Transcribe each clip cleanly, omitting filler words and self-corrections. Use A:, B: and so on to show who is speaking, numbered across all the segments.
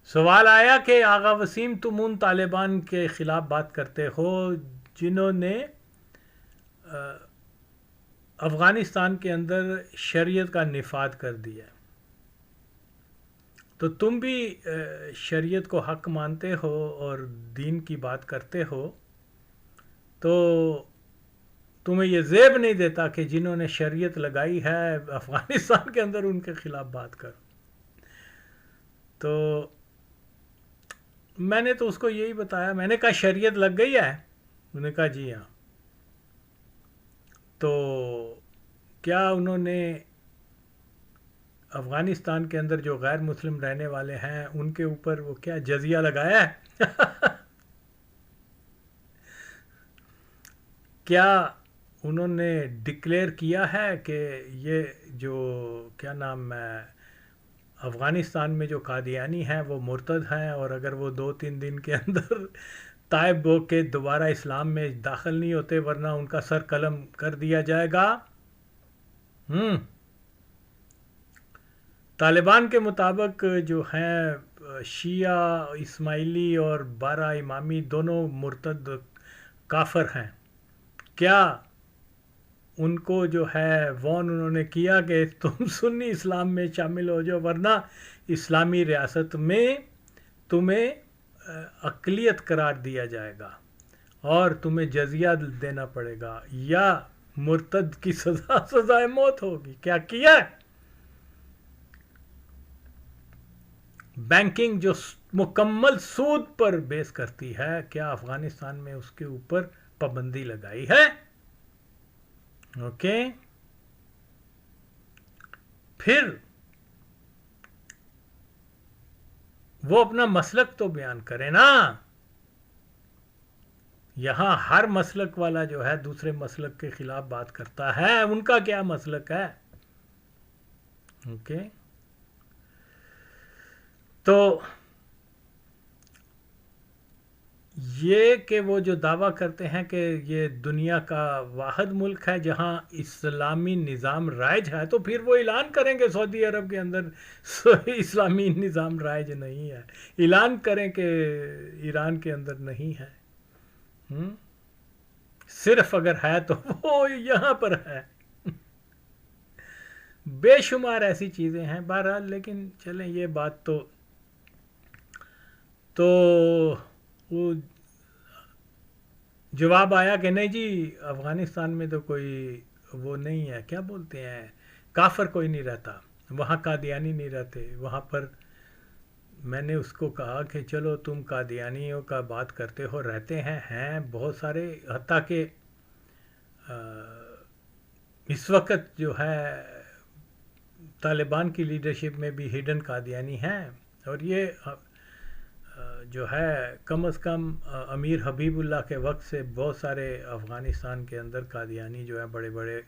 A: سوال آیا کہ آغا وسیم تم ان طالبان کے خلاف بات کرتے ہو جنہوں نے افغانستان کے اندر شریعت کا نفاذ کر دیا، تو تم بھی شریعت کو حق مانتے ہو اور دین کی بات کرتے ہو، تو تمہیں یہ زیب نہیں دیتا کہ جنہوں نے شریعت لگائی ہے افغانستان کے اندر ان کے خلاف بات کرو؟ تو میں نے تو اس کو یہی بتایا، میں نے کہا شریعت لگ گئی ہے؟ انہوں نے کہا جی ہاں۔ تو کیا انہوں نے افغانستان کے اندر جو غیر مسلم رہنے والے ہیں ان کے اوپر وہ کیا جزیہ لگایا ہے؟ کیا انہوں نے ڈکلیئر کیا ہے کہ یہ جو کیا نام ہے افغانستان میں جو قادیانی ہیں وہ مرتد ہیں، اور اگر وہ 2-3 دن کے اندر تائب ہو کے دوبارہ اسلام میں داخل نہیں ہوتے ورنہ ان کا سر قلم کر دیا جائے گا؟ ہم طالبان کے مطابق جو ہیں شیعہ اسماعیلی اور 12 امامی دونوں مرتد کافر ہیں۔ کیا ان کو جو ہے وون انہوں نے کیا کہ تم سنی اسلام میں شامل ہو جاؤ ورنہ اسلامی ریاست میں تمہیں اقلیت قرار دیا جائے گا اور تمہیں جزیہ دینا پڑے گا یا مرتد کی سزائے موت ہوگی؟ کیا کیا ہے؟ بینکنگ جو مکمل سود پر بیس کرتی ہے، کیا افغانستان میں اس کے اوپر پابندی لگائی ہے؟ اوکے، پھر وہ اپنا مسلک تو بیان کرے نا۔ یہاں ہر مسلک والا جو ہے دوسرے مسلک کے خلاف بات کرتا ہے، ان کا کیا مسلک ہے؟ اوکے، تو یہ کہ وہ جو دعویٰ کرتے ہیں کہ یہ دنیا کا واحد ملک ہے جہاں اسلامی نظام رائج ہے، تو پھر وہ اعلان کریں کہ سعودی عرب کے اندر اسلامی نظام رائج نہیں ہے، اعلان کریں کہ ایران کے اندر نہیں ہے۔ صرف اگر ہے تو وہ یہاں پر ہے۔ بے شمار ایسی چیزیں ہیں بہرحال، لیکن چلیں یہ بات تو وہ جواب آیا کہ نہیں جی افغانستان میں تو کوئی وہ نہیں ہے، کیا بولتے ہیں، کافر کوئی نہیں رہتا وہاں، قادیانی نہیں رہتے وہاں پر۔ میں نے اس کو کہا کہ چلو تم قادیانیوں کا بات کرتے ہو، رہتے ہیں بہت سارے، حتیٰ کہ اس وقت جو ہے طالبان کی لیڈرشپ میں بھی ہڈن قادیانی ہیں، اور یہ جو ہے کم از کم امیر حبیب اللہ کے وقت سے بہت سارے افغانستان کے اندر قادیانی جو ہے بڑے بڑے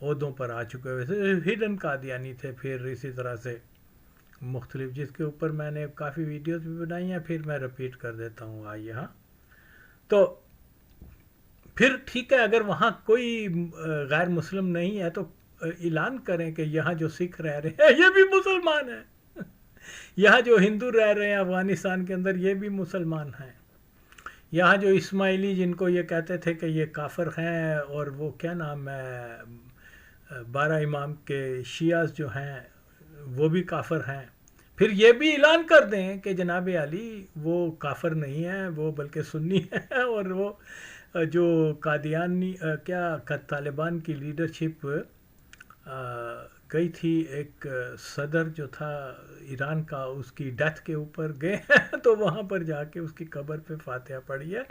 A: عہدوں پر آ چکے ہوئے تھے، ہڈن قادیانی تھے۔ پھر اسی طرح سے مختلف، جس کے اوپر میں نے کافی ویڈیوز بھی بنائی ہیں، پھر میں رپیٹ کر دیتا ہوں یہاں۔ تو پھر ٹھیک ہے، اگر وہاں کوئی غیر مسلم نہیں ہے تو اعلان کریں کہ یہاں جو سکھ رہ رہے ہیں یہ بھی مسلمان ہیں، یہاں جو ہندو رہ رہے ہیں افغانستان کے اندر یہ بھی مسلمان ہیں، یہاں جو اسماعیلی جن کو یہ کہتے تھے کہ یہ کافر ہیں، اور وہ کیا نام ہے 12 امام کے شیعہ جو ہیں وہ بھی کافر ہیں، پھر یہ بھی اعلان کر دیں کہ جناب علی وہ کافر نہیں ہیں، وہ بلکہ سنی ہیں، اور وہ جو قادیانی کیا طالبان کی لیڈرشپ گئی تھی، ایک صدر جو تھا ایران کا اس کی ڈیتھ کے اوپر گئے ہیں تو وہاں پر جا کے اس کی قبر پہ فاتحہ پڑھی ہے،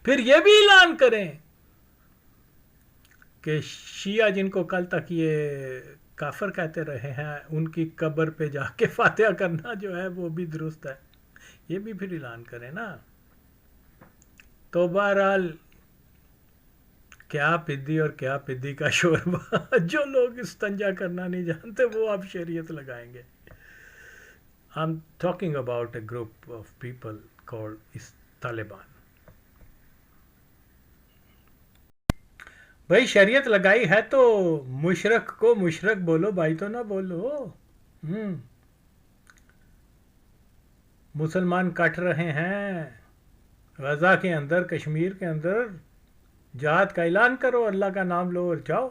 A: پھر یہ بھی اعلان کریں کہ شیعہ جن کو کل تک یہ کافر کہتے رہے ہیں ان کی قبر پہ جا کے فاتحہ کرنا جو ہے وہ بھی درست ہے، یہ بھی پھر اعلان کریں نا۔ تو بہرحال کیا پدی اور کیا پدی کا شوربہ، جو لوگ استنجا کرنا نہیں جانتے وہ اب شریعت لگائیں گے۔ I'm talking about a group of people called Taliban. بھائی شریعت لگائی ہے تو مشرک کو مشرک بولو، بھائی تو نہ بولو۔ مسلمان کٹ رہے ہیں غزہ کے اندر، کشمیر کے اندر، جہاد کا اعلان کرو، اللہ کا نام لو اور جاؤ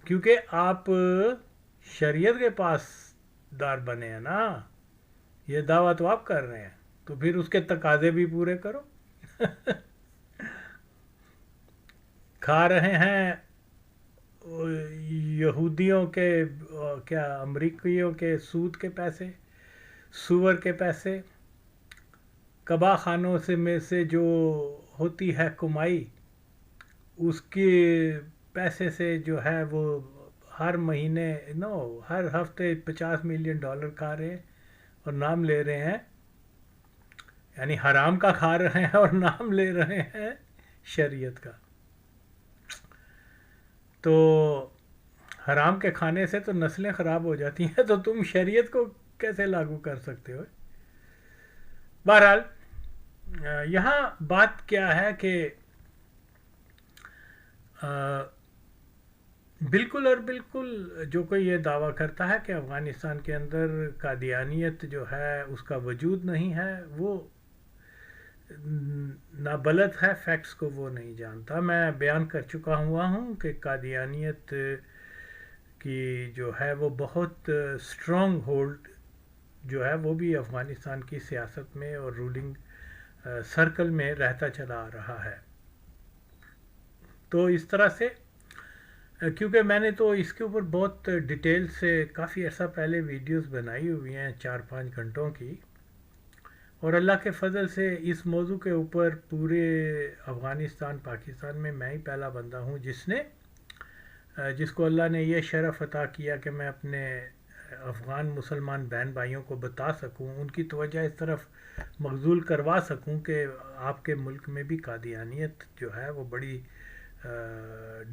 A: کیونکہ آپ شریعت کے پاس دار بنے ہیں نا، یہ دعویٰ تو آپ کر رہے ہیں، تو پھر اس کے تقاضے بھی پورے کرو کھا رہے ہیں یہودیوں کے کیا امریکیوں کے سود کے پیسے، سور کے پیسے، کبا خانوں میں سے جو ہوتی ہے کمائی، اس کے پیسے سے جو ہے وہ ہر مہینے ہر ہفتے $50 ملین کھا رہے ہیں اور نام لے رہے ہیں، یعنی حرام کا کھا رہے ہیں اور نام لے رہے ہیں شریعت کا. تو حرام کے کھانے سے تو نسلیں خراب ہو جاتی ہیں، تو تم شریعت کو کیسے لاگو کر سکتے ہو؟ بہرحال یہاں بات کیا ہے کہ بالکل اور بالکل جو کوئی یہ دعویٰ کرتا ہے کہ افغانستان کے اندر قادیانیت جو ہے اس کا وجود نہیں ہے، وہ نابلد ہے، فیکٹس کو وہ نہیں جانتا. میں بیان کر چکا ہوں کہ قادیانیت کی جو ہے وہ بہت اسٹرانگ ہولڈ جو ہے وہ بھی افغانستان کی سیاست میں اور رولنگ سرکل میں رہتا چلا آ رہا ہے. تو اس طرح سے کیونکہ میں نے تو اس کے اوپر بہت ڈیٹیل سے کافی عرصہ پہلے ویڈیوز بنائی ہوئی ہیں 4-5 گھنٹوں کی، اور اللہ کے فضل سے اس موضوع کے اوپر پورے افغانستان پاکستان میں میں ہی پہلا بندہ ہوں جس کو اللہ نے یہ شرف عطا کیا کہ میں اپنے افغان مسلمان بہن بھائیوں کو بتا سکوں، ان کی توجہ اس طرف مبذول کروا سکوں کہ آپ کے ملک میں بھی قادیانیت جو ہے وہ بڑی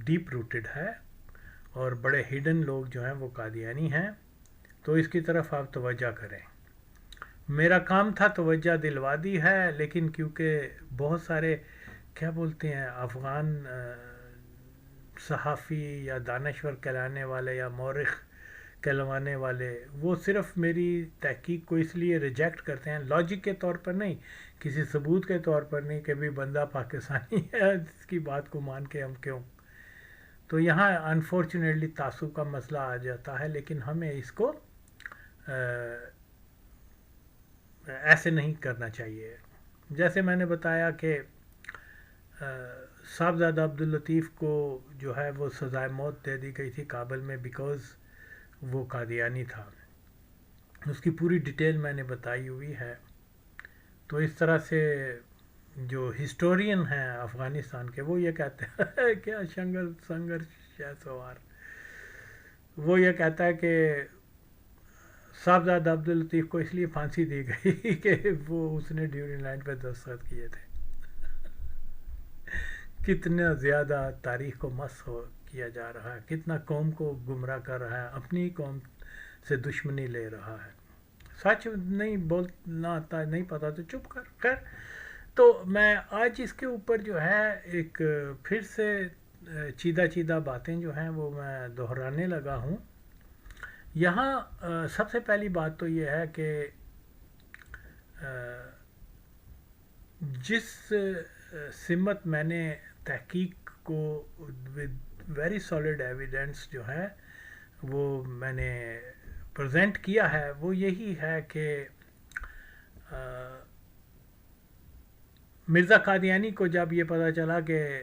A: ڈیپ روٹڈ ہے اور بڑے ہڈن لوگ جو ہیں وہ قادیانی ہیں، تو اس کی طرف آپ توجہ کریں. میرا کام تھا توجہ دلوا دی ہے، لیکن کیونکہ بہت سارے کیا بولتے ہیں افغان صحافی یا دانشور کہلانے والے یا مورخ کہلوانے والے، وہ صرف میری تحقیق کو اس لیے ریجیکٹ کرتے ہیں، لاجک کے طور پر نہیں، کسی ثبوت کے طور پر نہیں کہ بھی بندہ پاکستانی ہے اس کی بات کو مان کے ہم کیوں. تو یہاں انفارچونیٹلی تعصب کا مسئلہ آ جاتا ہے، لیکن ہمیں اس کو ایسے نہیں کرنا چاہیے. جیسے میں نے بتایا کہ صاحبزادہ عبداللطیف کو جو ہے وہ سزائے موت دے دی گئی تھی کابل میں بیکاز وہ قادیانی تھا، اس کی پوری ڈیٹیل میں نے بتائی ہوئی ہے. تو اس طرح سے جو ہسٹورین ہیں افغانستان کے وہ یہ کہتے ہیں کیا سنگھرش ہے سوار، وہ یہ کہتا ہے کہ صاحبزادہ عبداللطیف کو اس لیے پھانسی دی گئی کہ وہ اس نے ڈیورنگ لائن پہ دستخط کیے تھے. کتنا زیادہ تاریخ کو مسخ کیا جا رہا ہے، کتنا قوم کو گمراہ کر رہا ہے، اپنی قوم سے دشمنی لے رہا ہے. سچ نہیں بولنا آتا، نہیں پتا تو چپ کر. تو میں آج اس کے اوپر جو ہے ایک پھر سے چیدہ باتیں جو ہیں وہ میں دہرانے لگا ہوں. یہاں سب سے پہلی بات تو یہ ہے کہ جس سمت میں نے تحقیق کو ود ویری سالڈ ایویڈنس جو ہے وہ میں نے پریزنٹ کیا ہے، وہ یہی ہے کہ مرزا قادیانی کو جب یہ پتہ چلا کہ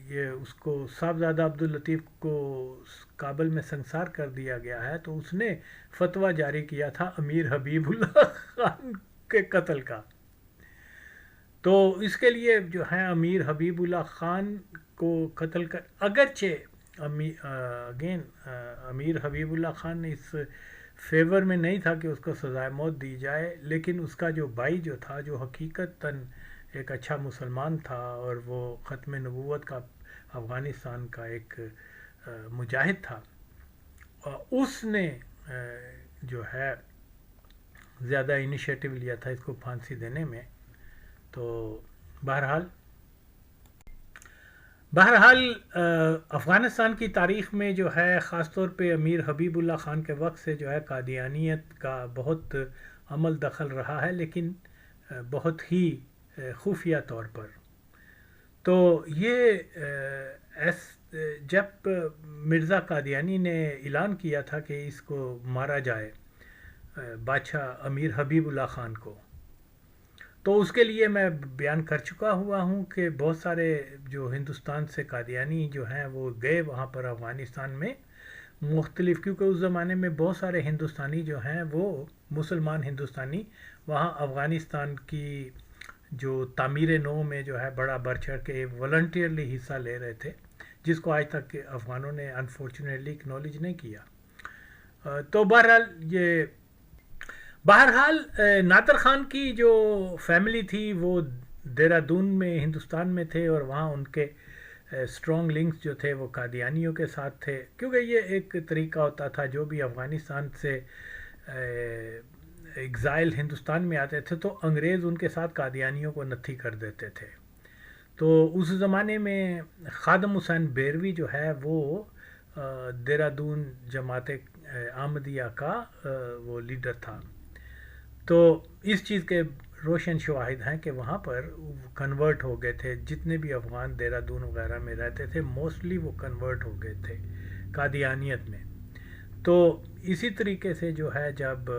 A: یہ اس کو صاحبزادہ عبداللطیف کو کابل میں سنسار کر دیا گیا ہے، تو اس نے فتویٰ جاری کیا تھا امیر حبیب اللہ خان کے قتل کا. تو اس کے لیے جو ہے امیر حبیب اللہ خان کو قتل کر، اگرچہ امیر حبیب اللہ خان نے اس فیور میں نہیں تھا کہ اس کو سزائے موت دی جائے، لیکن اس کا جو بھائی جو تھا جو حقیقتاً ایک اچھا مسلمان تھا اور وہ ختم نبوت کا افغانستان کا ایک مجاہد تھا، اس نے جو ہے زیادہ انیشیٹو لیا تھا اس کو پھانسی دینے میں. تو بہرحال افغانستان کی تاریخ میں جو ہے خاص طور پہ امیر حبیب اللہ خان کے وقت سے جو ہے قادیانیت کا بہت عمل دخل رہا ہے، لیکن بہت ہی خفیہ طور پر. تو یہ جب مرزا قادیانی نے اعلان کیا تھا کہ اس کو مارا جائے، بادشاہ امیر حبیب اللہ خان کو، تو اس کے لیے میں بیان کر چکا ہوا ہوں کہ بہت سارے جو ہندوستان سے قادیانی جو ہیں وہ گئے وہاں پر افغانستان میں مختلف، کیونکہ اس زمانے میں بہت سارے ہندوستانی جو ہیں وہ مسلمان ہندوستانی وہاں افغانستان کی جو تعمیر نو میں جو ہے بڑا بڑھ چڑھ کے والنٹیئرلی حصہ لے رہے تھے، جس کو آج تک افغانوں نے انفارچونیٹلی اکنالج نہیں کیا. تو بہرحال نادر خان کی جو فیملی تھی وہ دہرادون میں ہندوستان میں تھے، اور وہاں ان کے اسٹرانگ لنکس جو تھے وہ قادیانیوں کے ساتھ تھے، کیونکہ یہ ایک طریقہ ہوتا تھا جو بھی افغانستان سے ایگزائل ہندوستان میں آتے تھے تو انگریز ان کے ساتھ قادیانیوں کو نتھی کر دیتے تھے. تو اس زمانے میں خادم حسین بیروی جو ہے وہ دہرادون جماعت احمدیہ کا وہ لیڈر تھا. تو اس چیز کے روشن شواہد ہیں کہ وہاں پر کنورٹ ہو گئے تھے، جتنے بھی افغان دہرادون وغیرہ میں رہتے تھے موسٹلی وہ کنورٹ ہو گئے تھے قادیانیت میں. تو اسی طریقے سے جو ہے جب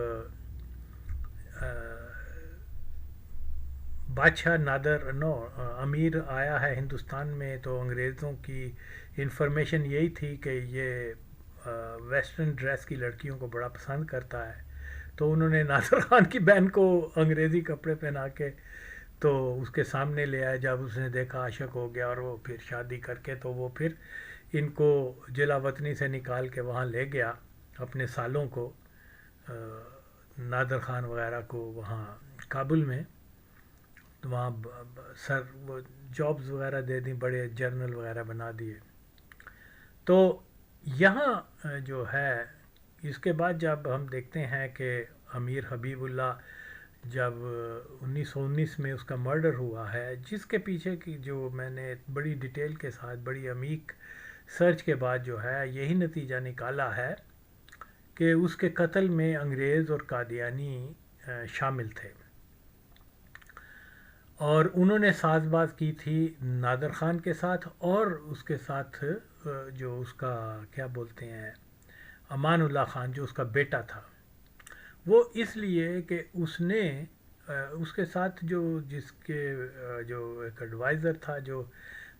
A: بادشاہ امیر آیا ہے ہندوستان میں، تو انگریزوں کی انفارمیشن یہی تھی کہ یہ ویسٹرن ڈریس کی لڑکیوں کو بڑا پسند کرتا ہے. تو انہوں نے نادر خان کی بہن کو انگریزی کپڑے پہنا کے تو اس کے سامنے لے آئے. جب اس نے دیکھا عاشق ہو گیا، اور وہ پھر شادی کر کے تو وہ پھر ان کو جلا وطنی سے نکال کے وہاں لے گیا اپنے سالوں کو، نادر خان وغیرہ کو وہاں کابل میں. تو وہاں وہ جابز وغیرہ دے دیں، بڑے جرنل وغیرہ بنا دیے. تو یہاں جو ہے اس کے بعد جب ہم دیکھتے ہیں کہ امیر حبیب اللہ جب 1919 میں اس کا مرڈر ہوا ہے، جس کے پیچھے کی جو میں نے بڑی ڈیٹیل کے ساتھ بڑی عمیق سرچ کے بعد جو ہے یہی نتیجہ نکالا ہے کہ اس کے قتل میں انگریز اور قادیانی شامل تھے، اور انہوں نے ساز باز کی تھی نادر خان کے ساتھ، اور اس کے ساتھ جو اس کا کیا بولتے ہیں امان اللہ خان جو اس کا بیٹا تھا. وہ اس لیے کہ اس نے اس کے ساتھ جس کے جو ایک ایڈوائزر تھا، جو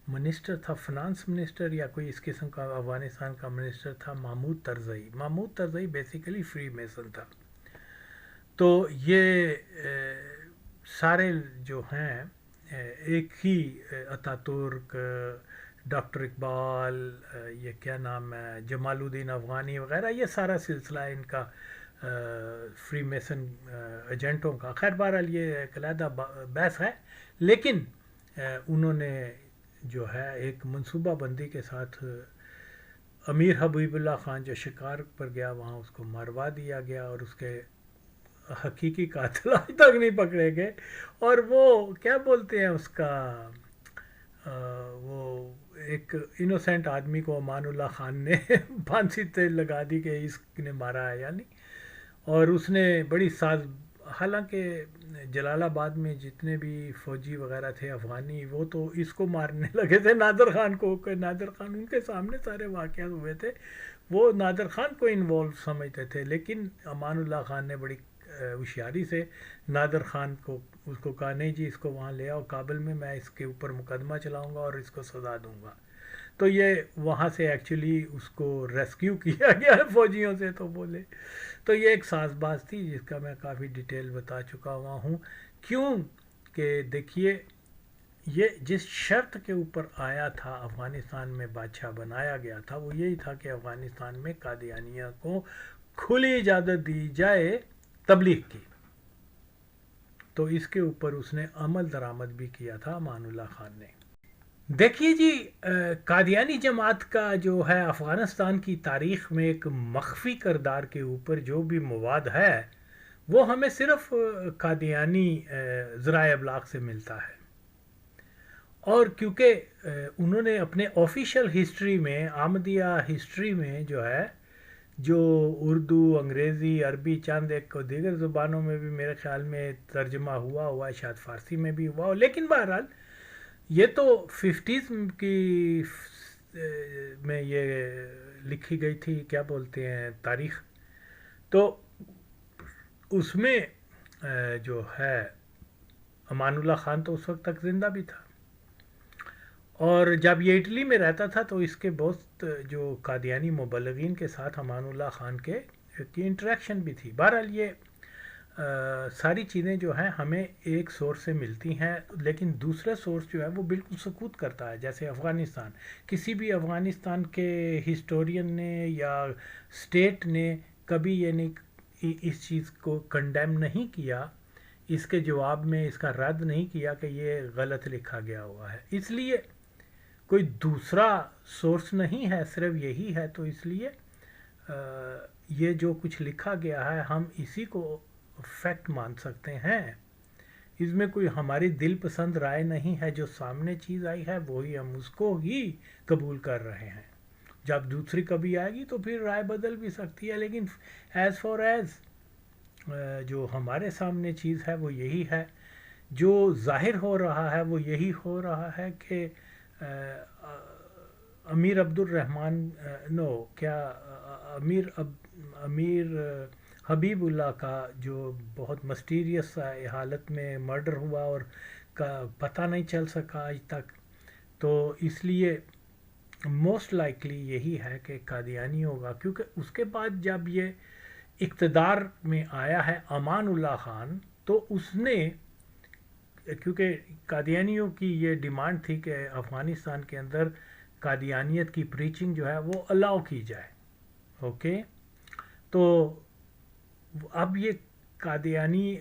A: منسٹر تھا، فنانس منسٹر یا کوئی اس قسم کا افغانستان کا منسٹر تھا، محمود ترزئی بیسیکلی فری میسن تھا. تو یہ سارے جو ہیں ایک ہی اتا ترک، ڈاکٹر اقبال، یہ کیا نام ہے، جمال الدین افغانی وغیرہ، یہ سارا سلسلہ ان کا فری میسن ایجنٹوں کا. خیر بہرحال یہ ایک علیحدہ بحث ہے، لیکن انہوں نے جو ہے ایک منصوبہ بندی کے ساتھ امیر حبیب اللہ خان جو شکار پر گیا وہاں اس کو مروا دیا گیا، اور اس کے حقیقی قاتل آج تک نہیں پکڑے گئے. اور وہ کیا بولتے ہیں اس کا وہ ایک انوسینٹ آدمی کو امان اللہ خان نے پھانسی تے لگا دی کہ اس نے مارا ہے یعنی. اور اس نے بڑی حالانکہ جلال آباد میں جتنے بھی فوجی وغیرہ تھے افغانی، وہ تو اس کو مارنے لگے تھے نادر خان کو، کہ نادر خان ان کے سامنے سارے واقعات ہوئے تھے، وہ نادر خان کو انوالو سمجھتے تھے. لیکن امان اللہ خان نے بڑی ہوشیاری سے نادر خان کو اس کو کہا نہیں جی اس کو وہاں لے آؤ کابل میں اس کے اوپر مقدمہ چلاؤں گا اور اس کو سزا دوں گا. تو یہ وہاں سے ایکچولی اس کو ریسکیو کیا گیا ہے فوجیوں سے. تو بولے تو یہ ایک ساز باز تھی جس کا میں کافی ڈیٹیل بتا چکا ہوا ہوں. کیوں کہ دیکھیے یہ جس شرط کے اوپر آیا تھا افغانستان میں بادشاہ بنایا گیا تھا وہ یہی تھا کہ افغانستان میں قادیانیہ کو کھلی اجازت دی جائے تبلیغ کی. تو اس کے اوپر اس نے عمل درآمد بھی کیا تھا امان اللہ خان نے. دیکھیے جی قادیانی جماعت کا جو ہے افغانستان کی تاریخ میں ایک مخفی کردار کے اوپر جو بھی مواد ہے وہ ہمیں صرف قادیانی ذرائع ابلاغ سے ملتا ہے. اور کیونکہ انہوں نے اپنے آفیشیل ہسٹری میں احمدیہ ہسٹری میں جو ہے جو اردو، انگریزی، عربی، چند ایک دیگر زبانوں میں بھی میرے خیال میں ترجمہ ہوا ہے، شاید فارسی میں بھی ہوا ہو، لیکن بہرحال یہ تو ففٹیز کی میں یہ لکھی گئی تھی، کیا بولتے ہیں، تاریخ. تو اس میں جو ہے امان اللہ خان تو اس وقت تک زندہ بھی تھا، اور جب یہ اٹلی میں رہتا تھا تو اس کے بہت جو قادیانی مبلغین کے ساتھ امان اللہ خان کے کی انٹریکشن بھی تھی. بہرحال یہ ساری چیزیں جو ہیں ہمیں ایک سورس سے ملتی ہیں، لیکن دوسرا سورس جو ہے وہ بالکل سکوت کرتا ہے. جیسے افغانستان، کسی بھی افغانستان کے ہسٹورین نے یا اسٹیٹ نے کبھی یہ نہیں اس چیز کو کنڈیم نہیں کیا، اس کے جواب میں اس کا رد نہیں کیا کہ یہ غلط لکھا گیا ہوا ہے. اس لیے کوئی دوسرا سورس نہیں ہے، صرف یہی ہے. تو اس لیے یہ جو کچھ لکھا گیا ہے ہم اسی کو فیکٹ مان سکتے ہیں. اس میں کوئی ہماری دل پسند رائے نہیں ہے، جو سامنے چیز آئی ہے وہی ہم اس کو ہی قبول کر رہے ہیں. جب دوسری کبھی آئے گی تو پھر رائے بدل بھی سکتی ہے، لیکن ایز فار ایز جو ہمارے سامنے چیز ہے وہ یہی ہے. جو ظاہر ہو رہا ہے وہ یہی ہو رہا ہے کہ امیر عبد الرحمن نو کیا امیر حبیب اللہ کا جو بہت مسٹیریس حالت میں مرڈر ہوا اور کا پتہ نہیں چل سکا آج تک. تو اس لیے موسٹ لائکلی یہی ہے کہ قادیانی ہوگا، کیونکہ اس کے بعد جب یہ اقتدار میں آیا ہے امان اللہ خان، تو اس نے، کیونکہ قادیانیوں کی یہ ڈیمانڈ تھی کہ افغانستان کے اندر قادیانیت کی پریچنگ جو ہے وہ الاؤ کی جائے. اوکے، تو اب یہ قادیانی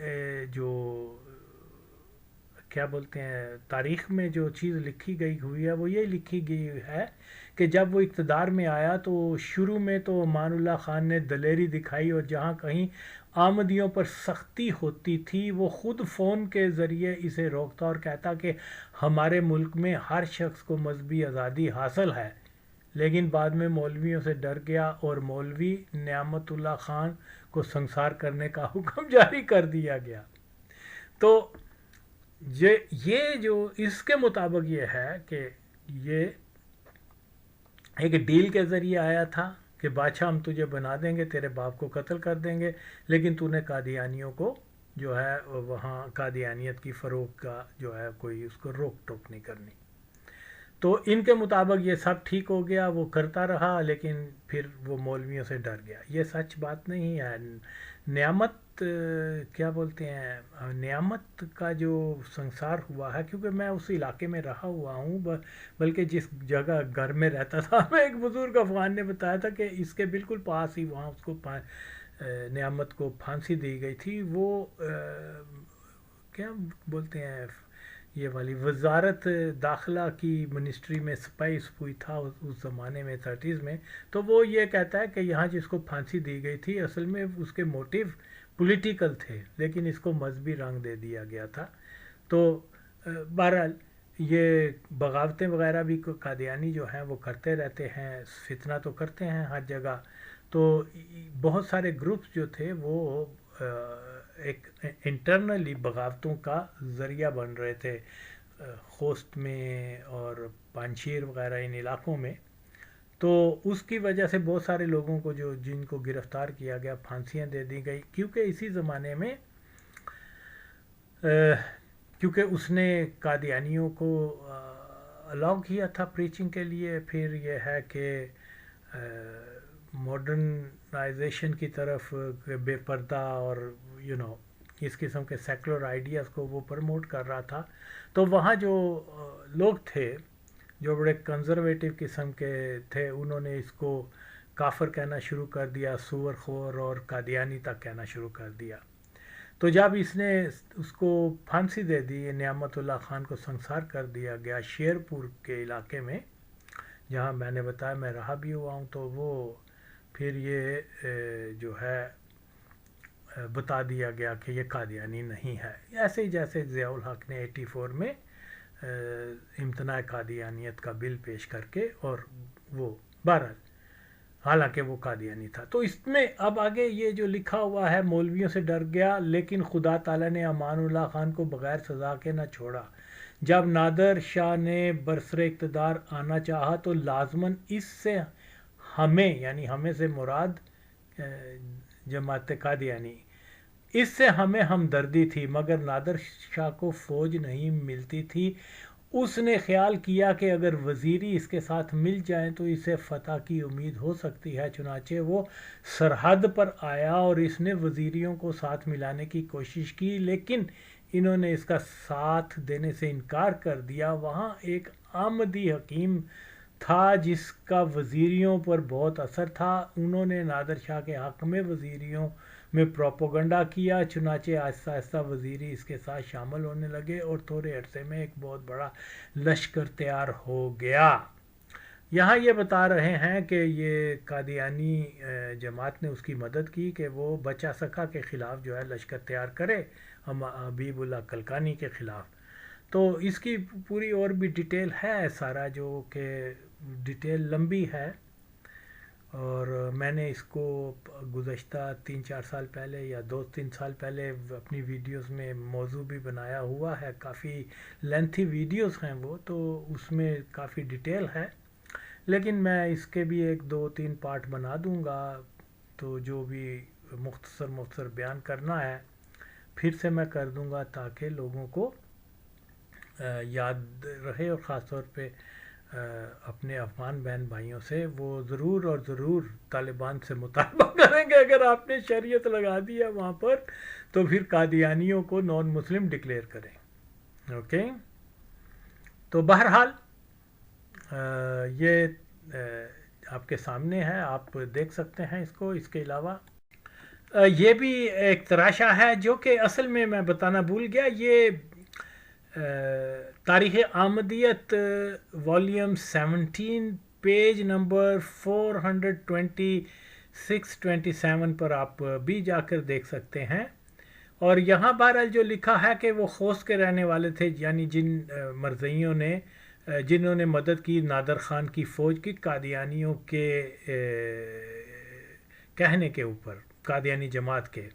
A: جو کیا بولتے ہیں تاریخ میں جو چیز لکھی گئی ہوئی ہے وہ یہ لکھی گئی ہے کہ جب وہ اقتدار میں آیا تو شروع میں تو امان اللہ خان نے دلیری دکھائی، اور جہاں کہیں آمدیوں پر سختی ہوتی تھی وہ خود فون کے ذریعے اسے روکتا اور کہتا کہ ہمارے ملک میں ہر شخص کو مذہبی آزادی حاصل ہے. لیکن بعد میں مولویوں سے ڈر گیا اور مولوی نعمت اللہ خان کو سنسار کرنے کا حکم جاری کر دیا گیا. تو یہ جو اس کے مطابق یہ ہے کہ یہ ایک ڈیل کے ذریعے آیا تھا کہ بادشاہ ہم تجھے بنا دیں گے، تیرے باپ کو قتل کر دیں گے، لیکن تو نے قادیانیوں کو جو ہے وہاں قادیانیت کی فروغ کا جو ہے کوئی اس کو روک ٹوک نہیں کرنی. تو ان کے مطابق یہ سب ٹھیک ہو گیا، وہ کرتا رہا، لیکن پھر وہ مولویوں سے ڈر گیا. یہ سچ بات نہیں ہے. نعمت کیا بولتے ہیں، نعمت کا جو سنسار ہوا ہے، کیونکہ میں اس علاقے میں رہا ہوا ہوں، بلکہ جس جگہ گھر میں رہتا تھا میں ایک بزرگ افغان نے بتایا تھا کہ اس کے بالکل پاس ہی وہاں اس کو نعمت کو پھانسی دی گئی تھی. وہ کیا بولتے ہیں یہ والی وزارت داخلہ کی منسٹری میں سپاہی تھا اس زمانے میں 30s میں. تو وہ یہ کہتا ہے کہ یہاں جس کو پھانسی دی گئی تھی اصل میں اس کے موٹیو پولیٹیکل تھے، لیکن اس کو مذہبی رنگ دے دیا گیا تھا. تو بہرحال یہ بغاوتیں وغیرہ بھی قادیانی جو ہیں وہ کرتے رہتے ہیں، فتنہ تو کرتے ہیں ہر جگہ. تو بہت سارے گروپس جو تھے وہ ایک انٹرنلی بغاوتوں کا ذریعہ بن رہے تھے خوست میں اور پانشیر وغیرہ ان علاقوں میں. تو اس کی وجہ سے بہت سارے لوگوں کو جن کو گرفتار کیا گیا پھانسیاں دے دی گئی، کیونکہ اسی زمانے میں کیونکہ اس نے قادیانیوں کو الاؤ کیا تھا پریچنگ کے لیے. پھر یہ ہے کہ ماڈرنائزیشن کی طرف بے پردہ اور اس قسم کے سیکولر آئیڈیاز کو وہ پروموٹ کر رہا تھا. تو وہاں جو لوگ تھے جو بڑے کنزرویٹو قسم کے تھے، انہوں نے اس کو کافر کہنا شروع کر دیا، سور خور اور قادیانی تک کہنا شروع کر دیا. تو جب اس نے اس کو پھانسی دے دی، نعمت اللہ خان کو سنسار کر دیا گیا شیرپور کے علاقے میں جہاں میں نے بتایا میں رہا بھی ہوا ہوں. تو وہ پھر یہ جو ہے بتا دیا گیا کہ یہ قادیانی نہیں ہے. ایسے ہی جیسے ضیاء الحق نے 84 میں امتناع قادیانیت کا بل پیش کر کے، اور وہ بہرحال حالانکہ وہ قادیانی تھا. تو اس میں اب آگے یہ جو لکھا ہوا ہے، مولویوں سے ڈر گیا لیکن خدا تعالیٰ نے امان اللہ خان کو بغیر سزا کے نہ چھوڑا. جب نادر شاہ نے برسر اقتدار آنا چاہا تو لازماً اس سے ہمیں، یعنی ہمیں سے مراد جماعت قادیانی، اس سے ہمیں ہمدردی تھی، مگر نادر شاہ کو فوج نہیں ملتی تھی. اس نے خیال کیا کہ اگر وزیری اس کے ساتھ مل جائیں تو اسے فتح کی امید ہو سکتی ہے. چنانچہ وہ سرحد پر آیا اور اس نے وزیریوں کو ساتھ ملانے کی کوشش کی، لیکن انہوں نے اس کا ساتھ دینے سے انکار کر دیا. وہاں ایک آمدی حکیم تھا جس کا وزیریوں پر بہت اثر تھا. انہوں نے نادر شاہ کے حق میں وزیریوں میں پروپیگنڈا کیا. چنانچہ آہستہ آہستہ وزیری اس کے ساتھ شامل ہونے لگے اور تھوڑے عرصے میں ایک بہت بڑا لشکر تیار ہو گیا. یہاں یہ بتا رہے ہیں کہ یہ قادیانی جماعت نے اس کی مدد کی کہ وہ بچہ سکا کے خلاف جو ہے لشکر تیار کرے، حبیب اللہ کلکانی کے خلاف. تو اس کی پوری اور بھی ڈیٹیل ہے سارا، جو کہ ڈیٹیل لمبی ہے، اور میں نے اس کو گزشتہ 3-4 سال پہلے یا 2-3 سال پہلے اپنی ویڈیوز میں موضوع بھی بنایا ہوا ہے. کافی لینتھی ویڈیوز ہیں وہ، تو اس میں کافی ڈیٹیل ہے، لیکن میں اس کے بھی 1-2-3 پارٹ بنا دوں گا. تو جو بھی مختصر بیان کرنا ہے پھر سے میں کر دوں گا تاکہ لوگوں کو یاد رہے، اور خاص طور پہ اپنے افغان بہن بھائیوں سے وہ ضرور طالبان سے مطالبہ کریں گے اگر آپ نے شریعت لگا دی ہے وہاں پر تو پھر قادیانیوں کو نان مسلم ڈکلیئر کریں. اوکے، تو بہرحال یہ آپ کے سامنے ہے، آپ دیکھ سکتے ہیں اس کو. اس کے علاوہ یہ بھی ایک تراشا ہے جو کہ اصل میں بتانا بھول گیا. یہ تاریخ آمدیت والیوم 17 پیج نمبر 426-27 پر آپ بھی جا کر دیکھ سکتے ہیں. اور یہاں بہرحال جو لکھا ہے کہ وہ خوست کے رہنے والے تھے، یعنی جن مرزائیوں نے جنہوں نے مدد کی نادر خان کی فوج کی قادیانیوں کے کہنے کے اوپر، قادیانی جماعت کے.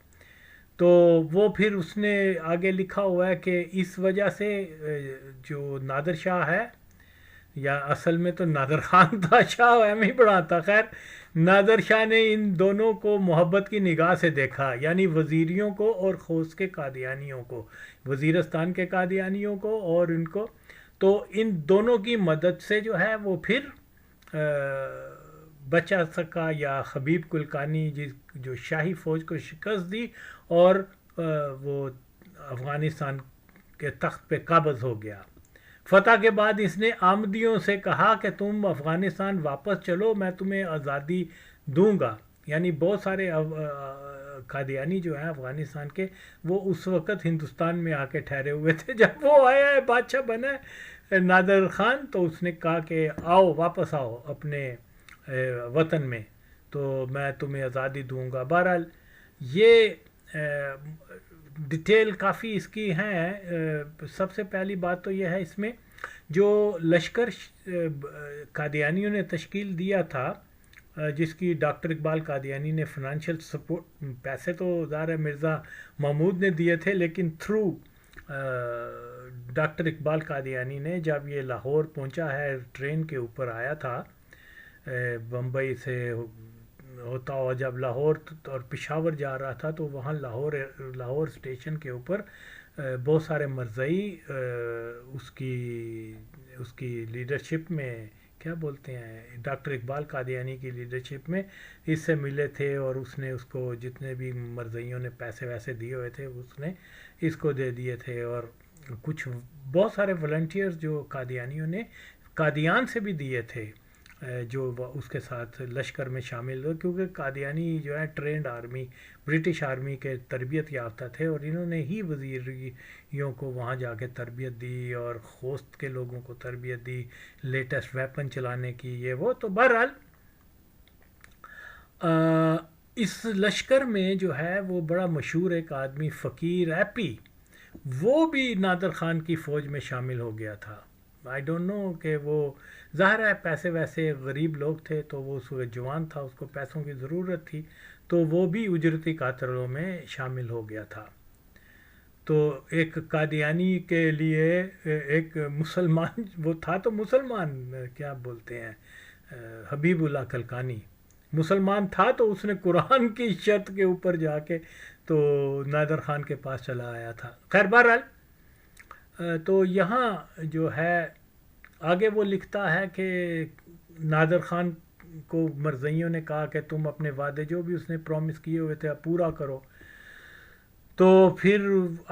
A: تو وہ پھر اس نے آگے لکھا ہوا ہے کہ اس وجہ سے جو نادر شاہ ہے، یا اصل میں تو نادر خان تھا، شاہ ایم ہی بڑھا تھا، خیر نادر شاہ نے ان دونوں کو محبت کی نگاہ سے دیکھا، یعنی وزیریوں کو اور خوست کے قادیانیوں کو، وزیرستان کے قادیانیوں کو اور ان کو. تو ان دونوں کی مدد سے جو ہے وہ پھر بچا سکا یا حبیب کلکانی جو شاہی فوج کو شکست دی اور وہ افغانستان کے تخت پہ قابض ہو گیا. فتح کے بعد اس نے آمدیوں سے کہا کہ تم افغانستان واپس چلو، میں تمہیں آزادی دوں گا. یعنی بہت سارے قادیانی جو ہیں افغانستان کے، وہ اس وقت ہندوستان میں آ کے ٹھہرے ہوئے تھے. جب وہ آیا ہے بادشاہ بنا نادر خان تو اس نے کہا کہ آؤ واپس آؤ اپنے وطن میں، تو میں تمہیں آزادی دوں گا. بہرحال یہ ڈیٹیل کافی اس کی ہیں. سب سے پہلی بات تو یہ ہے اس میں جو لشکر قادیانیوں نے تشکیل دیا تھا، جس کی ڈاکٹر اقبال قادیانی نے فنانشل سپورٹ، پیسے تو ظاہر ہے مرزا محمود نے دیے تھے، لیکن تھرو ڈاکٹر اقبال قادیانی نے جب یہ لاہور پہنچا ہے، ٹرین کے اوپر آیا تھا بمبئی سے ہوتا ہوا، جب لاہور اور پشاور جا رہا تھا تو وہاں لاہور اسٹیشن کے اوپر بہت سارے مرزائی اس کی لیڈرشپ میں، کیا بولتے ہیں، ڈاکٹر اقبال قادیانی کی لیڈرشپ میں اس سے ملے تھے، اور اس نے اس کو جتنے بھی مرزائیوں نے پیسے ویسے دیے ہوئے تھے اس نے اس کو دے دیے تھے. اور کچھ بہت سارے والنٹیئرز جو قادیانیوں نے قادیان سے بھی دیے تھے جو اس کے ساتھ لشکر میں شامل ہوئے، کیونکہ قادیانی جو ہے ٹرینڈ آرمی، برٹش آرمی کے تربیت یافتہ تھے، اور انہوں نے ہی وزیریوں کو وہاں جا کے تربیت دی اور خوست کے لوگوں کو تربیت دی لیٹسٹ ویپن چلانے کی، یہ وہ. تو بہرحال اس لشکر میں جو ہے وہ بڑا مشہور ایک آدمی فقیر ایپی، وہ بھی نادر خان کی فوج میں شامل ہو گیا تھا. آئی ڈونٹ نو کہ وہ ظاہر ہے پیسے ویسے غریب لوگ تھے تو وہ اس وقت جوان تھا، اس کو پیسوں کی ضرورت تھی، تو وہ بھی اجرتی قاتلوں میں شامل ہو گیا تھا. تو ایک قادیانی کے لیے ایک مسلمان وہ تھا تو مسلمان کیا بولتے ہیں حبیب اللہ کلکانی مسلمان تھا، تو اس نے قرآن کی شرط کے اوپر جا کے تو نادر خان کے پاس چلا آیا تھا. خیر بہرحال تو یہاں جو ہے آگے وہ لکھتا ہے کہ نادر خان کو مرزائیوں نے کہا کہ تم اپنے وعدے جو بھی اس نے پرومس کیے ہوئے تھے پورا کرو. تو پھر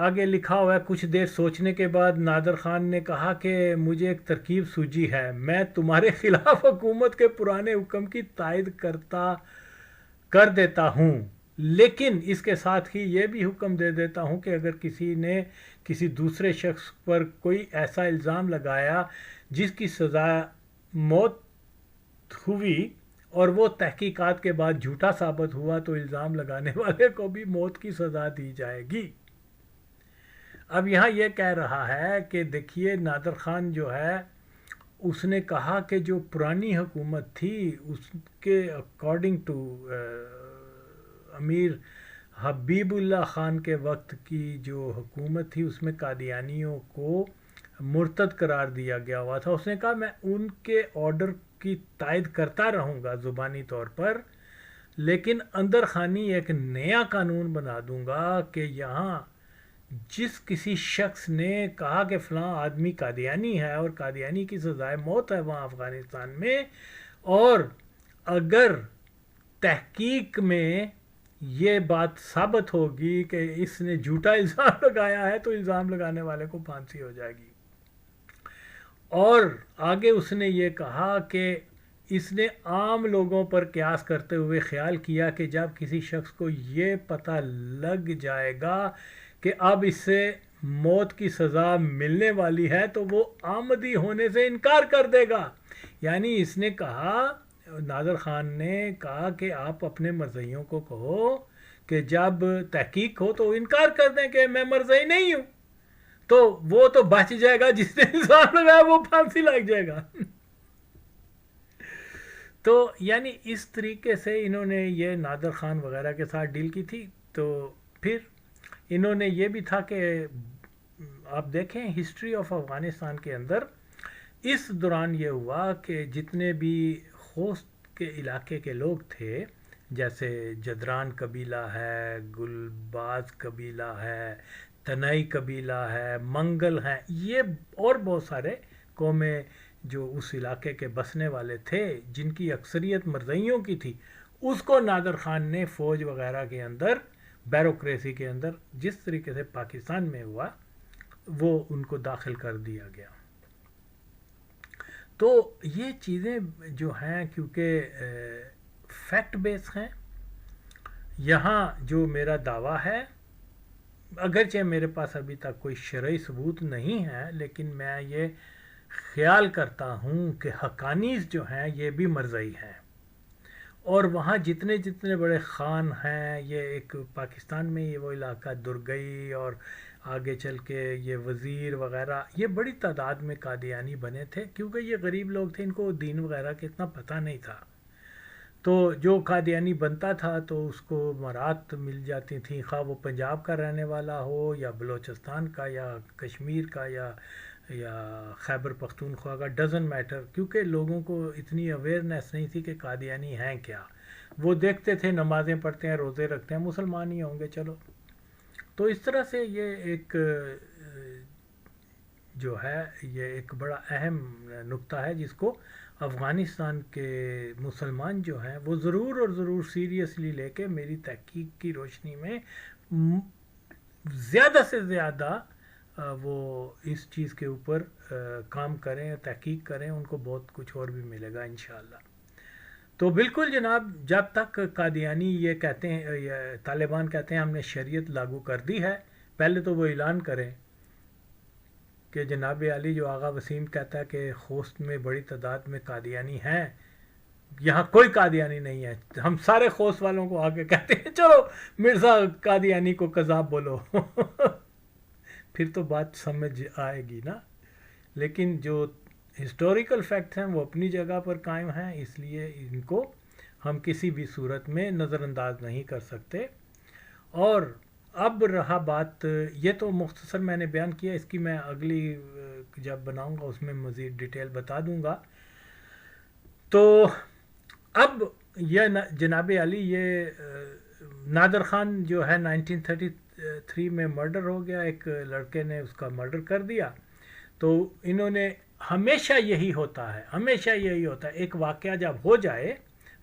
A: آگے لکھا ہوا ہے کچھ دیر سوچنے کے بعد نادر خان نے کہا کہ مجھے ایک ترکیب سوجی ہے، میں تمہارے خلاف حکومت کے پرانے حکم کی تائید کر دیتا ہوں، لیکن اس کے ساتھ ہی یہ بھی حکم دے دیتا ہوں کہ اگر کسی نے کسی دوسرے شخص پر کوئی ایسا الزام لگایا جس کی سزا موت ہوئی اور وہ تحقیقات کے بعد جھوٹا ثابت ہوا تو الزام لگانے والے کو بھی موت کی سزا دی جائے گی. اب یہاں یہ کہہ رہا ہے کہ دیکھیے نادر خان جو ہے اس نے کہا کہ جو پرانی حکومت تھی اس کے اکارڈنگ ٹو امیر حبیب اللہ خان کے وقت کی جو حکومت تھی اس میں قادیانیوں کو مرتد قرار دیا گیا ہوا تھا. اس نے کہا میں ان کے آرڈر کی تائید کرتا رہوں گا زبانی طور پر، لیکن اندر خانی ایک نیا قانون بنا دوں گا کہ یہاں جس کسی شخص نے کہا کہ فلاں آدمی قادیانی ہے اور قادیانی کی سزائے موت ہے وہاں افغانستان میں، اور اگر تحقیق میں یہ بات ثابت ہوگی کہ اس نے جھوٹا الزام لگایا ہے تو الزام لگانے والے کو پھانسی ہو جائے گی. اور آگے اس نے یہ کہا کہ اس نے عام لوگوں پر قیاس کرتے ہوئے خیال کیا کہ جب کسی شخص کو یہ پتہ لگ جائے گا کہ اب اس سے موت کی سزا ملنے والی ہے تو وہ آمدی ہونے سے انکار کر دے گا. یعنی اس نے کہا، نادر خان نے کہا کہ آپ اپنے مرزائیوں کو کہو کہ جب تحقیق ہو تو انکار کر دیں کہ میں مرزائی نہیں ہوں، تو وہ تو بچ جائے گا، جس نے الزام لگایا وہ پھانسی لگ جائے گا. تو یعنی اس طریقے سے انہوں نے یہ نادر خان وغیرہ کے ساتھ ڈیل کی تھی. تو پھر انہوں نے یہ بھی تھا کہ آپ دیکھیں ہسٹری آف افغانستان کے اندر اس دوران یہ ہوا کہ جتنے بھی خوست کے علاقے کے لوگ تھے، جیسے جدران قبیلہ ہے، گلباز قبیلہ ہے، تنائی قبیلہ ہے، منگل ہیں، یہ اور بہت سارے قومیں جو اس علاقے کے بسنے والے تھے جن کی اکثریت مرزائیوں کی تھی، اس کو نادر خان نے فوج وغیرہ کے اندر، بیوروکریسی کے اندر جس طریقے سے پاکستان میں ہوا وہ ان کو داخل کر دیا گیا. تو یہ چیزیں جو ہیں کیونکہ فیکٹ بیس ہیں، یہاں جو میرا دعویٰ ہے اگرچہ میرے پاس ابھی تک کوئی شرعی ثبوت نہیں ہے، لیکن میں یہ خیال کرتا ہوں کہ حقانیز جو ہیں یہ بھی مرزائی ہیں، اور وہاں جتنے جتنے بڑے خان ہیں، یہ ایک پاکستان میں یہ وہ علاقہ درگئی اور آگے چل کے یہ وزیر وغیرہ، یہ بڑی تعداد میں قادیانی بنے تھے کیونکہ یہ غریب لوگ تھے، ان کو دین وغیرہ کا اتنا پتہ نہیں تھا. تو جو قادیانی بنتا تھا تو اس کو مرات مل جاتی تھیں، خواہ وہ پنجاب کا رہنے والا ہو یا بلوچستان کا یا کشمیر کا یا خیبر پختونخوا کا، ڈزن میٹر، کیونکہ لوگوں کو اتنی اویئرنیس نہیں تھی کہ قادیانی ہیں کیا. وہ دیکھتے تھے نمازیں پڑھتے ہیں، روزے رکھتے ہیں، مسلمان ہی ہوں گے چلو. تو اس طرح سے یہ ایک جو ہے یہ ایک بڑا اہم نقطہ ہے جس کو افغانستان کے مسلمان جو ہیں وہ ضرور اور ضرور سیریسلی لے کے میری تحقیق کی روشنی میں زیادہ سے زیادہ وہ اس چیز کے اوپر کام کریں، تحقیق کریں، ان کو بہت کچھ اور بھی ملے گا انشاءاللہ. تو بالکل جناب، جب تک قادیانی یہ کہتے ہیں، طالبان کہتے ہیں ہم نے شریعت لاگو کر دی ہے، پہلے تو وہ اعلان کریں کہ جناب علی جو آغا وسیم کہتا ہے کہ خوست میں بڑی تعداد میں قادیانی ہیں، یہاں کوئی قادیانی نہیں ہے. ہم سارے خوست والوں کو آگے کہتے ہیں چلو مرزا قادیانی کو کذاب بولو پھر تو بات سمجھ آئے گی نا. لیکن جو ہسٹوریکل فیکٹس ہیں وہ اپنی جگہ پر قائم ہیں، اس لیے ان کو ہم کسی بھی صورت میں نظر انداز نہیں کر سکتے. اور اب رہا بات، یہ تو مختصر میں نے بیان کیا، اس کی میں اگلی جب بناؤں گا اس میں مزید ڈیٹیل بتا دوں گا. تو اب یہ جناب علی، یہ نادر خان جو ہے 1933 میں مرڈر ہو گیا، ایک لڑکے نے اس کا مرڈر کر دیا. تو انہوں نے ہمیشہ یہی ہوتا ہے، ہمیشہ یہی ہوتا ہے، ایک واقعہ جب ہو جائے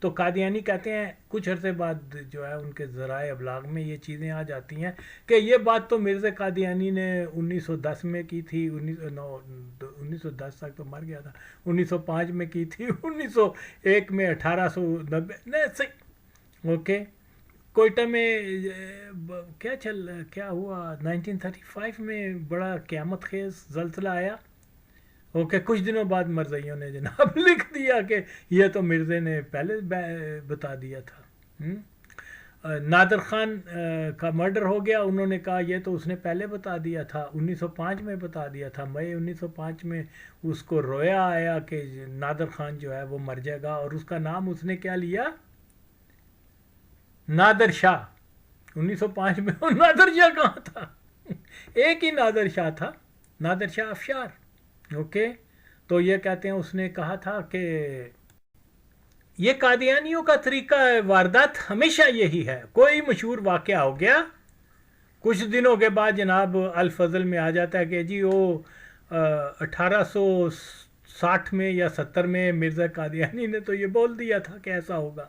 A: تو قادیانی کہتے ہیں کچھ عرصے بعد جو ہے ان کے ذرائع ابلاغ میں یہ چیزیں آ جاتی ہیں کہ یہ بات تو مرزا قادیانی نے 1910 میں کی تھی، 1910 تک تو مر گیا تھا، 1905 میں کی تھی، 1901 میں 1890 اوکے کوئٹہ میں کیا ہوا 1935 میں بڑا قیامت خیز زلزلہ آیا. اوکے کچھ دنوں بعد مرزائیوں نے جناب لکھ دیا کہ یہ تو مرزے نے پہلے بتا دیا تھا. نادر خان کا مرڈر ہو گیا، انہوں نے کہا یہ تو اس نے پہلے بتا دیا تھا، 1905 میں بتا دیا تھا. مئی 1905 میں اس کو رویا آیا کہ نادر خان جو ہے وہ مر جائے گا، اور اس کا نام اس نے کیا لیا؟ نادر شاہ. 1905 میں وہ نادر شاہ کہاں تھا؟ ایک ہی نادر شاہ تھا، نادر شاہ افشار. اوکے تو یہ کہتے ہیں اس نے کہا تھا کہ یہ قادیانیوں کا طریقہ واردات ہمیشہ یہی ہے، کوئی مشہور واقعہ ہو گیا کچھ دنوں کے بعد جناب الفضل میں آ جاتا ہے کہ جی وہ 1860 میں یا 70 میں مرزا قادیانی نے تو یہ بول دیا تھا کہ ایسا ہوگا.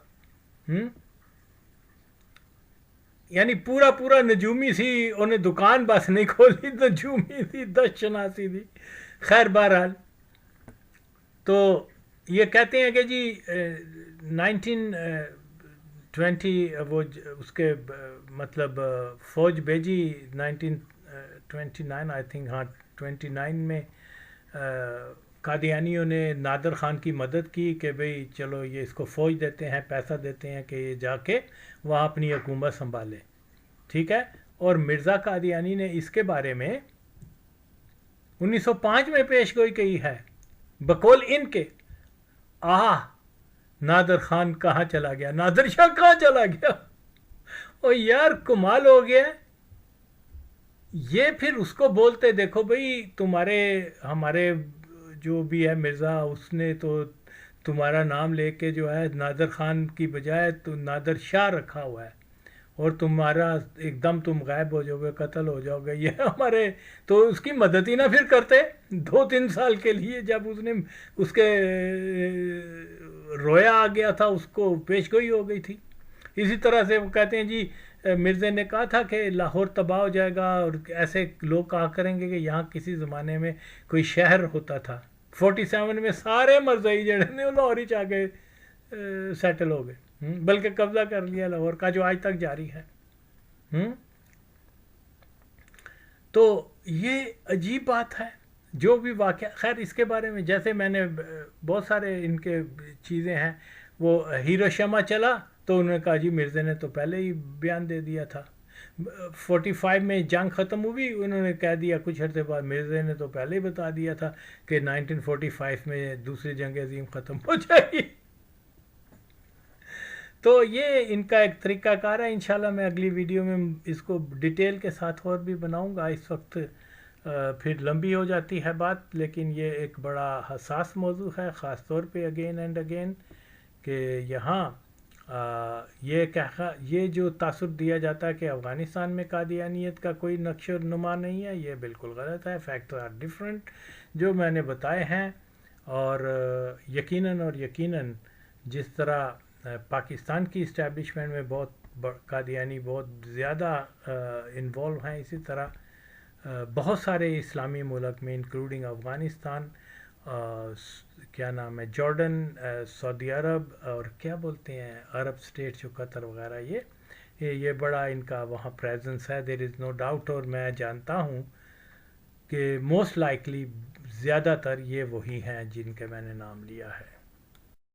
A: یعنی پورا نجومی سی، انہیں دکان بس نہیں کھولی، نجومی تھی، 10 شناسی تھی. خیر بہرحال تو یہ کہتے ہیں کہ جی 1920 وہ اس کے مطلب فوج بھیجی 1929 آئی تھنک، ہاں 29 میں قادیانیوں نے نادر خان کی مدد کی کہ بھئی چلو یہ اس کو فوج دیتے ہیں، پیسہ دیتے ہیں کہ یہ جا کے وہاں اپنی حکومت سنبھالے. ٹھیک ہے. اور مرزا قادیانی نے اس کے بارے میں 1905 میں پیش گوئی کی ہے بقول ان کے نادر خان کہاں چلا گیا، نادر شاہ کہاں چلا گیا. اور یار کمال ہو گیا. یہ پھر اس کو بولتے دیکھو بھئی ہمارے جو بھی ہے مرزا، اس نے تو تمہارا نام لے کے جو ہے نادر خان کی بجائے تو نادر شاہ رکھا ہوا ہے، اور تمہارا ایک دم تم غائب ہو جاؤ گے، قتل ہو جاؤ گے. یہ ہمارے تو اس کی مدد ہی نہ پھر کرتے 2-3 سال کے لیے. جب اس نے اس کے رویا آ گیا تھا، اس کو پیش گوئی ہو گئی تھی. اسی طرح سے وہ کہتے ہیں جی مرزا نے کہا تھا کہ لاہور تباہ ہو جائے گا، اور ایسے لوگ کہا کریں گے کہ یہاں کسی زمانے میں کوئی شہر ہوتا تھا. 47 میں سارے مرزائی جڑے نے لاہور ہی چاہ کے سیٹل ہو گئے، بلکہ قبضہ کر لیا لاہور کا، جو آج تک جاری ہے. تو یہ عجیب بات ہے جو بھی واقعہ. خیر اس کے بارے میں جیسے میں نے بہت سارے ان کے چیزیں ہیں. وہ ہیروشیما چلا تو انہوں نے کہا جی مرزا نے تو پہلے ہی بیان دے دیا تھا. 45 میں جنگ ختم ہوئی، انہوں نے کہہ دیا کچھ عرصے بعد مرزا نے تو پہلے ہی بتا دیا تھا کہ 1945 میں دوسری جنگ عظیم ختم ہو جائے گی. تو یہ ان کا ایک طریقہ کار ہے. انشاءاللہ میں اگلی ویڈیو میں اس کو ڈیٹیل کے ساتھ اور بھی بناؤں گا. اس وقت پھر لمبی ہو جاتی ہے بات، لیکن یہ ایک بڑا حساس موضوع ہے، خاص طور پہ اگین اینڈ اگین کہ یہاں یہ جو تاثر دیا جاتا ہے کہ افغانستان میں قادیانیت کا کوئی نقش و نما نہیں ہے، یہ بالکل غلط ہے. فیکٹس آر ڈفرینٹ جو میں نے بتائے ہیں. اور یقیناً جس طرح پاکستان کی اسٹیبلشمنٹ میں بہت قادیانی بہت زیادہ انوالو ہیں، اسی طرح بہت سارے اسلامی ملک میں انکلوڈنگ افغانستان، کیا نام ہے، جارڈن، سعودی عرب، اور کیا بولتے ہیں عرب اسٹیٹ جو قطر وغیرہ، یہ بڑا ان کا وہاں پریزنس ہے. دیر از نو ڈاؤٹ. اور میں جانتا ہوں کہ موسٹ لائکلی زیادہ تر یہ وہی ہیں جن کے میں نے نام لیا ہے.